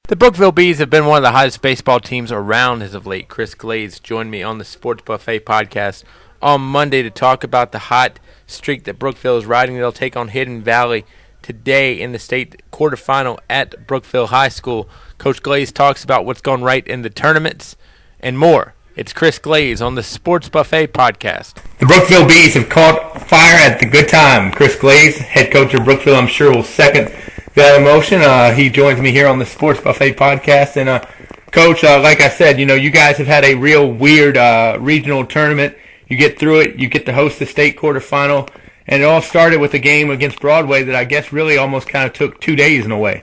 The Brookville Bees have been one of the hottest baseball teams around as of late. Chris Glaize joined me on the Sports Buffet podcast on Monday to talk about the hot streak that Brookville is riding. They'll take on Hidden Valley today in the state quarterfinal at Brookville High School. Coach Glaize talks about what's gone right in the tournaments and more. It's Chris Glaize on the Sports Buffet podcast. The Brookville Bees have caught fire at the good time. Chris Glaize, head coach of Brookville, I'm sure will second that emotion. He joins me here on the Sports Buffet podcast. And, Coach, like I said, you guys have had a real weird regional tournament. You get through it. You get to host the state quarterfinal. And it all started with a game against Broadway that I guess really almost kind of took 2 days in a way.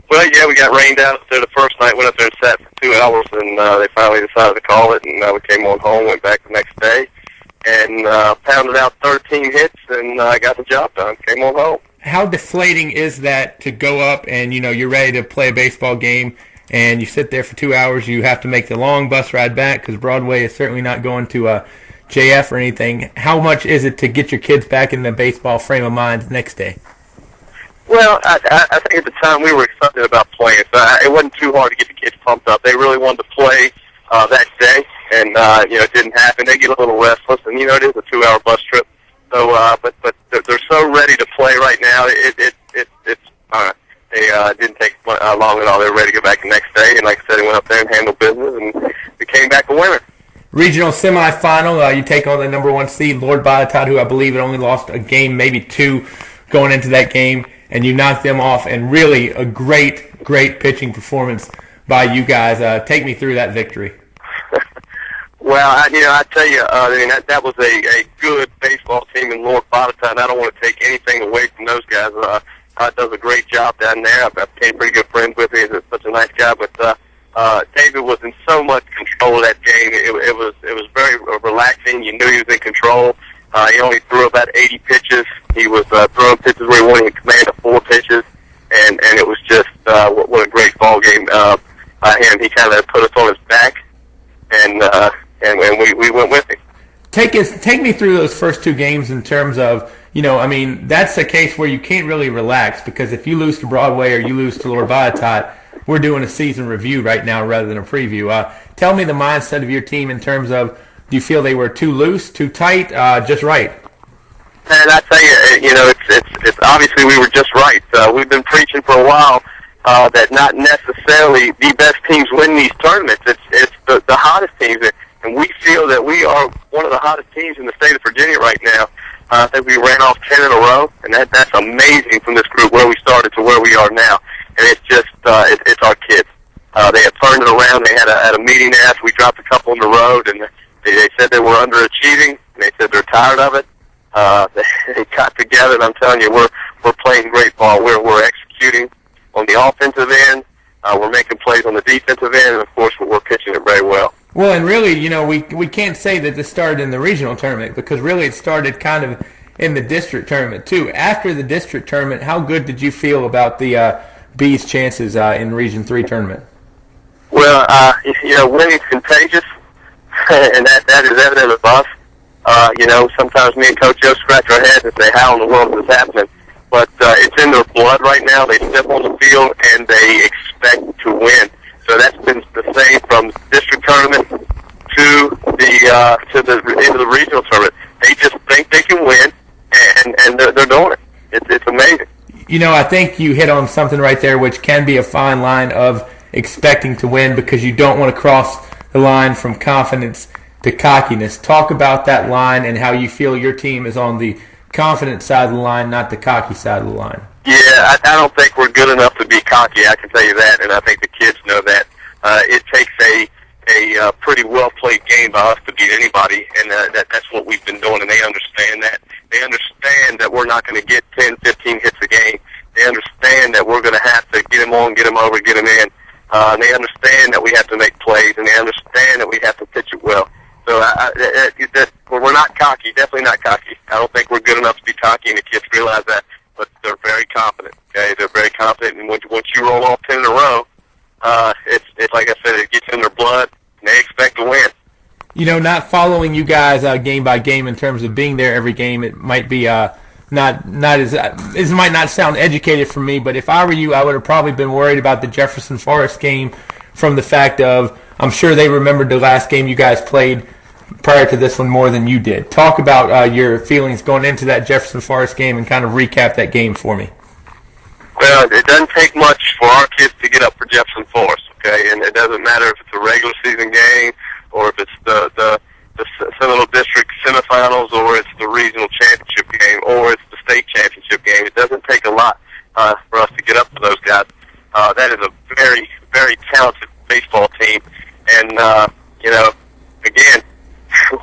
Well, yeah, we got rained out there the first night, went up there and sat for 2 hours, and they finally decided to call it, and we came on home, went back the next day, and pounded out 13 hits, and got the job done, came on home. How deflating is that to go up and, you're ready to play a baseball game, and you sit there for 2 hours, you have to make the long bus ride back because Broadway is certainly not going to JF or anything. How much is it to get your kids back in the baseball frame of mind the next day? Well, I think at the time we were excited about playing, so it wasn't too hard to get the kids pumped up. They really wanted to play that day, and it didn't happen. They get a little restless, and it is a 2-hour bus trip. So, but they're so ready to play right now. It didn't take long at all. They were ready to go back the next day, and like I said, they went up there and handled business, and we came back a winner. Regional semifinal, you take on the number 1 seed, Lord Botetourt, who I believe had only lost a game, maybe 2, going into that game, and you knocked them off, and really a great pitching performance by you guys. Take me through that victory. Well, I tell you, that was a good baseball team in Lord Botetourt, and I don't want to take anything away from those guys. Does a great job down there. I became pretty good friends with him. He's such a nice guy, but David was in so much control of that game. It was very relaxing. You knew he was in control. He only threw about 80 pitches. He was throwing pitches where he wanted to command of 4 pitches, and it was just what a great ball game by him. He kind of put us on his back, and we went with him. Take me through those first 2 games in terms of, that's a case where you can't really relax because if you lose to Broadway or you lose to Lord Botetourt, we're doing a season review right now rather than a preview. Tell me the mindset of your team in terms of, do you feel they were too loose, too tight, just right? And I tell you, it's obviously we were just right. We've been preaching for a while that not necessarily the best teams win these tournaments. It's the hottest teams, and we feel that we are one of the hottest teams in the state of Virginia right now. I think we ran off 10 in a row, and that's amazing from this group where we started to where we are now. And it's just it's our kids. They have turned it around. They had a meeting after we dropped a couple on the road, and they said they were underachieving, and they said they're tired of it. They got together, and I'm telling you, we're playing great ball. We're executing on the offensive end. We're making plays on the defensive end, and of course, we're pitching it very well. Well, and really, we can't say that this started in the regional tournament because really it started kind of in the district tournament too. After the district tournament, how good did you feel about the Bees' chances in Region 3 tournament? Well, winning's contagious, and that is evident of us. Sometimes me and Coach Joe scratch our heads and say, how in the world is this happening? But it's in their blood right now. They step on the field, and they expect to win. So that's been the same from the district tournament to the end of the regional tournament. They just think they can win, and they're doing it. It's amazing. I think you hit on something right there, which can be a fine line of expecting to win because you don't want to cross the line from confidence to cockiness. Talk about that line and how you feel your team is on the confident side of the line, not the cocky side of the line. Yeah, I don't think we're good enough to be cocky, I can tell you that, and I think the kids know that. It takes a pretty well-played game by us to beat anybody, and that's what we've been doing, and they understand that. They understand that we're not going to get 10, 15 hits a game. They understand that we're going to have to get them on, get them over, get them in. They understand that we have to make plays, and they understand that we have to pitch it well. So we're not cocky, definitely not cocky. I don't think we're good enough to be cocky, and the kids realize that. But they're very confident. Okay, they're very confident, and once you roll off 10 in a row, it's like I said, it gets in their blood, and they expect to win. Not following you guys game by game in terms of being there every game, it might be not as this might not sound educated for me, but if I were you, I would have probably been worried about the Jefferson Forest game from the fact of I'm sure they remembered the last game you guys played prior to this one more than you did. Talk about your feelings going into that Jefferson Forest game and kind of recap that game for me. Well, it doesn't take much for our kids to get up for Jefferson Forest, okay? And it doesn't matter if it's a regular season game or if it's the Seminole District semifinals or it's the regional championship game or it's the state championship game. It doesn't take a lot for us to get up for those guys. That is a very, very talented baseball team. And, again,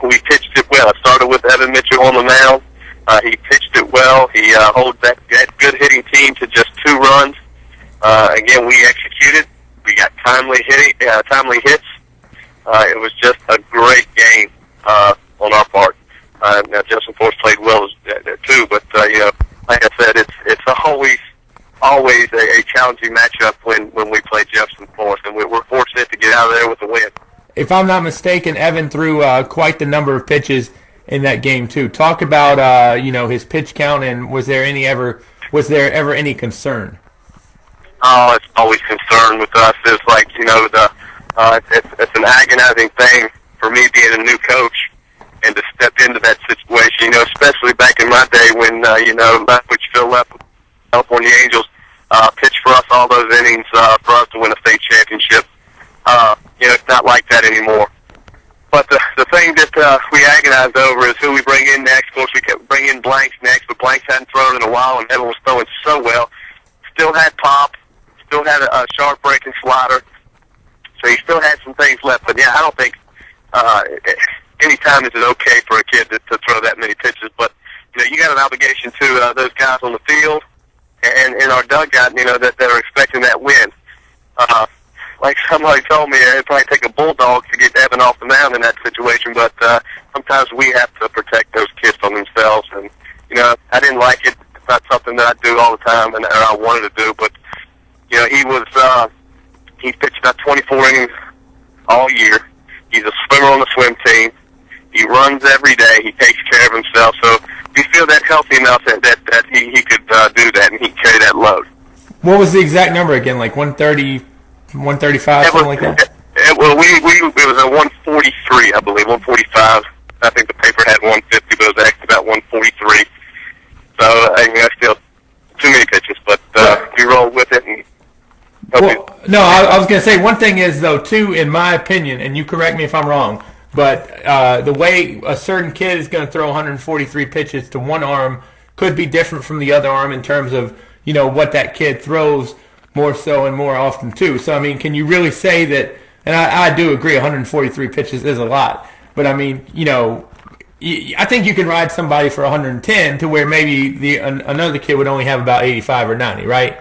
we pitched it well. I started with Evan Mitchell on the mound. He pitched it well. He holds that good hitting team to just 2 runs. Again, we executed. We got timely hits. It was just a great game on our part. Now, Jefferson Forest played well too, but like I said, it's always a challenging matchup when we play Jefferson Forest, and we're fortunate to get out of there with a win. If I'm not mistaken, Evan threw quite the number of pitches in that game too. Talk about his pitch count, and was there ever any concern? Oh, it's always concern with us. It's like it's an agonizing thing for me being a new coach and to step into that situation. Especially back in my day when Leftwich Phil left California Angels pitched for us all those innings for us to win a state championship. It's not like that anymore. But the thing that we agonized over is who we bring in next. Of course, we kept bringing in Blanks next, but Blanks hadn't thrown in a while, and Evan was throwing so well. Still had pop, still had a sharp breaking slider, so he still had some things left. But, yeah, I don't think any time is it okay for a kid to throw that many pitches. But, you got an obligation to those guys on the field and in our dugout, that are expecting that win. Like somebody told me, it'd probably take a bulldog to get Evan off the mound in that situation, but sometimes we have to protect those kids from themselves. And, I didn't like it. It's not something that I do all the time and I wanted to do, but, he pitched about 24 innings all year. He's a swimmer on the swim team. He runs every day. He takes care of himself. So we feel that healthy enough that he could do that and he can carry that load. What was the exact number again? Like 130, 135, something like that? It was a 143, I believe, 145. I think the paper had 150, but it was actually about 143. So I still too many pitches, but we rolled with it. And no, I was going to say one thing is though too, in my opinion, and you correct me if I'm wrong, but the way a certain kid is going to throw 143 pitches to one arm could be different from the other arm in terms of what that kid throws more so and more often too. So I mean, can you really say that? And I do agree, 143 pitches is a lot, but I mean, I think you can ride somebody for 110 to where maybe another kid would only have about 85 or 90, right?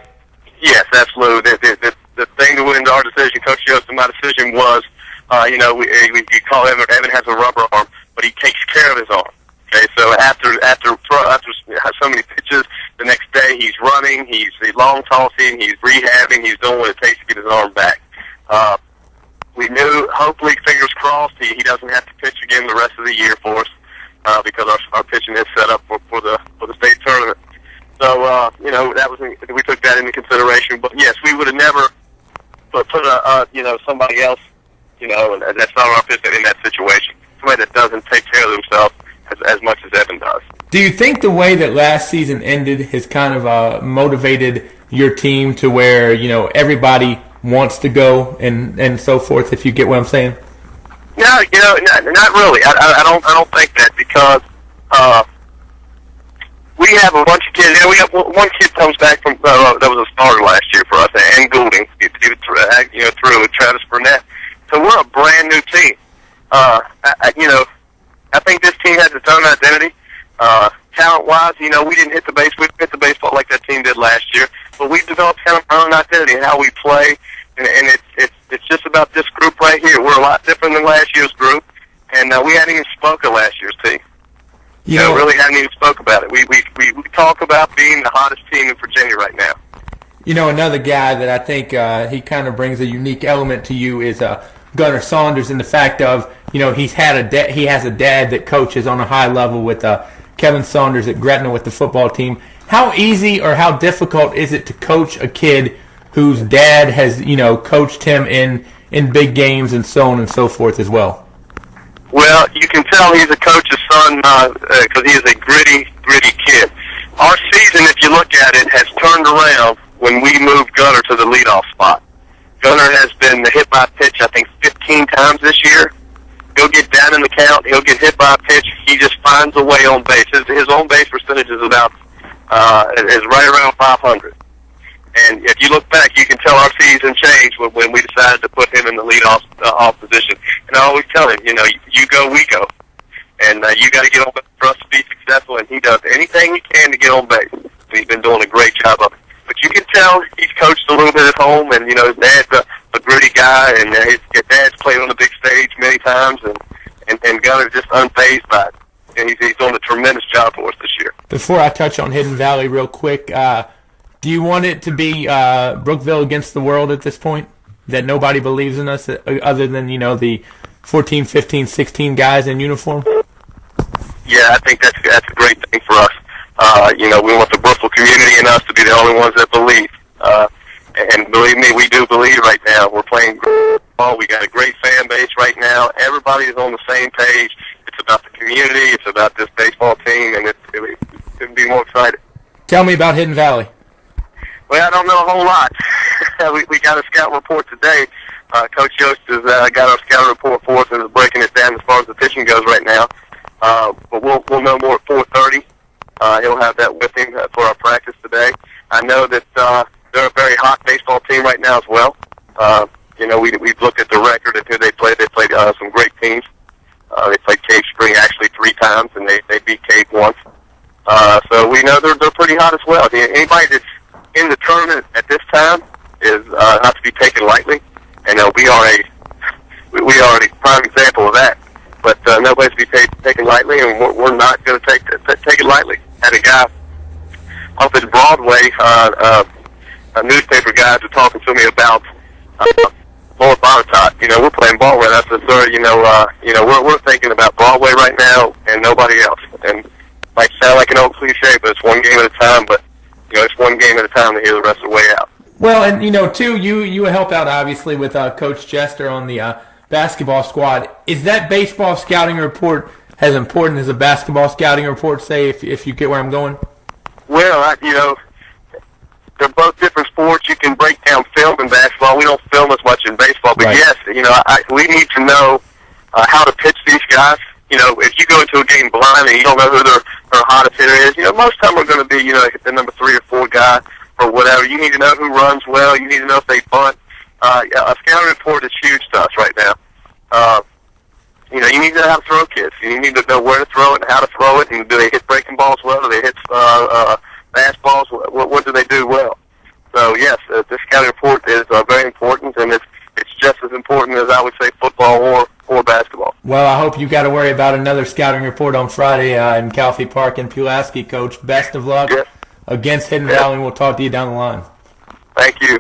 Yes, absolutely. The thing that went into our decision, Coach Yost, and my decision was, we call Evan has a rubber arm, but he takes care of his arm. Okay, so after so many pitches, the next day he's running, he's long tossing, he's rehabbing, he's doing what it takes to get his arm back. We knew, hopefully, fingers crossed, he doesn't have to pitch again the rest of the year for us because our pitching is set up for the state tournament. So that was we took that into consideration. But yes, we would have never put somebody else that's not our pitcher in that situation. Somebody that doesn't take care of themselves as much as Evan does. Do you think the way that last season ended has kind of motivated your team to where everybody wants to go and so forth? If you get what I'm saying. No, not really. I don't think that because we have a bunch of kids. We have one kid comes back from that was a starter last year for us, and Goulding, through Travis Burnett. So we're a brand new team. I think this team has its own identity. Talent-wise, we didn't hit the baseball like that team did last year, but we've developed kind of our own identity and how we play, and it's just about this group right here. We're a lot different than last year's group, and we hadn't even spoke of last year's team. Really hadn't even spoke about it. We talk about being the hottest team in Virginia right now. Another guy that I think he kind of brings a unique element to you is Gunnar Saunders, in the fact of he has a dad that coaches on a high level with Kevin Saunders at Gretna with the football team. How easy or how difficult is it to coach a kid whose dad has, coached him in big games and so on and so forth as well? Well, you can tell he's a coach's son because he is a gritty kid. Our season, if you look at it, has turned around when we moved Gunner to the leadoff spot. Gunner has been hit by a pitch, I think, 15 times this year. He'll get down in the count. He'll get hit by a pitch. He just finds a way on base. His on base percentage is right around 500. And if you look back, you can tell our season changed when we decided to put him in the leadoff off position. And I always tell him, you go, we go. And you got to get on base for us to be successful. And he does anything he can to get on base. And he's been doing a great job of it. But you can tell he's coached a little bit at home, and his dad's a gritty guy, and his dad's played on the big stage many times, and Gunner's just unfazed by it. And he's doing a tremendous job for us this year. Before I touch on Hidden Valley real quick, do you want it to be Brookville against the world at this point? That nobody believes in us other than, the 14, 15, 16 guys in uniform? Yeah, I think that's a great thing for us. We want the Brookville community and us to be the only ones that believe. And believe me, we do believe right now. We're playing great ball. We got a great fan base right now. Everybody is on the same page. It's about the community. It's about this baseball team, and it couldn't be more excited. Tell me about Hidden Valley. Well, I don't know a whole lot. we got a scout report today. Coach Yost has got our scout report for us and is breaking it down as far as the pitching goes right now. But we'll know more at 4:30. He'll have that with him for our practice today. I know that they're a very hot baseball team right now as well. We've looked at the record and who they played. They played some great teams. They played Cave Spring actually 3 times, and they beat Cave once. So we know they're pretty hot as well. Anybody that's in the tournament at this time is not to be taken lightly, and we are a prime example of that. But nobody's to be taken lightly, and we're not going to take it lightly. Had a guy up at Broadway, a newspaper guys were talking to me about Lord Bonitot. We're playing ball right after the third. We're thinking about Broadway right now and nobody else. And might sound like an old cliche, but it's one game at a time. But it's one game at a time to hear the rest of the way out. Well, and too, you help out obviously with Coach Jester on the basketball squad. Is that baseball scouting report as important as a basketball scouting report? Say, if you get where I'm going. Well, they're both different sports. You can break down film in basketball. We don't film as much in baseball, but right. Yes, we need to know how to pitch these guys. If you go into a game blind and you don't know who their hottest hitter is, most time we're going to be, the number 3 or 4 guy or whatever. You need to know who runs well. You need to know if they bunt. A scouting report is huge to us right now. You need to know how to throw kids. You need to know where to throw it and how to throw it. And do they hit breaking balls well? Do they hit fastballs? What do they do well? So yes, this scouting report is very important, and it's just as important as I would say football or basketball. Well, I hope you got to worry about another scouting report on Friday in Calfee Park in Pulaski, Coach. Best of luck against Hidden Valley, and we'll talk to you down the line. Thank you.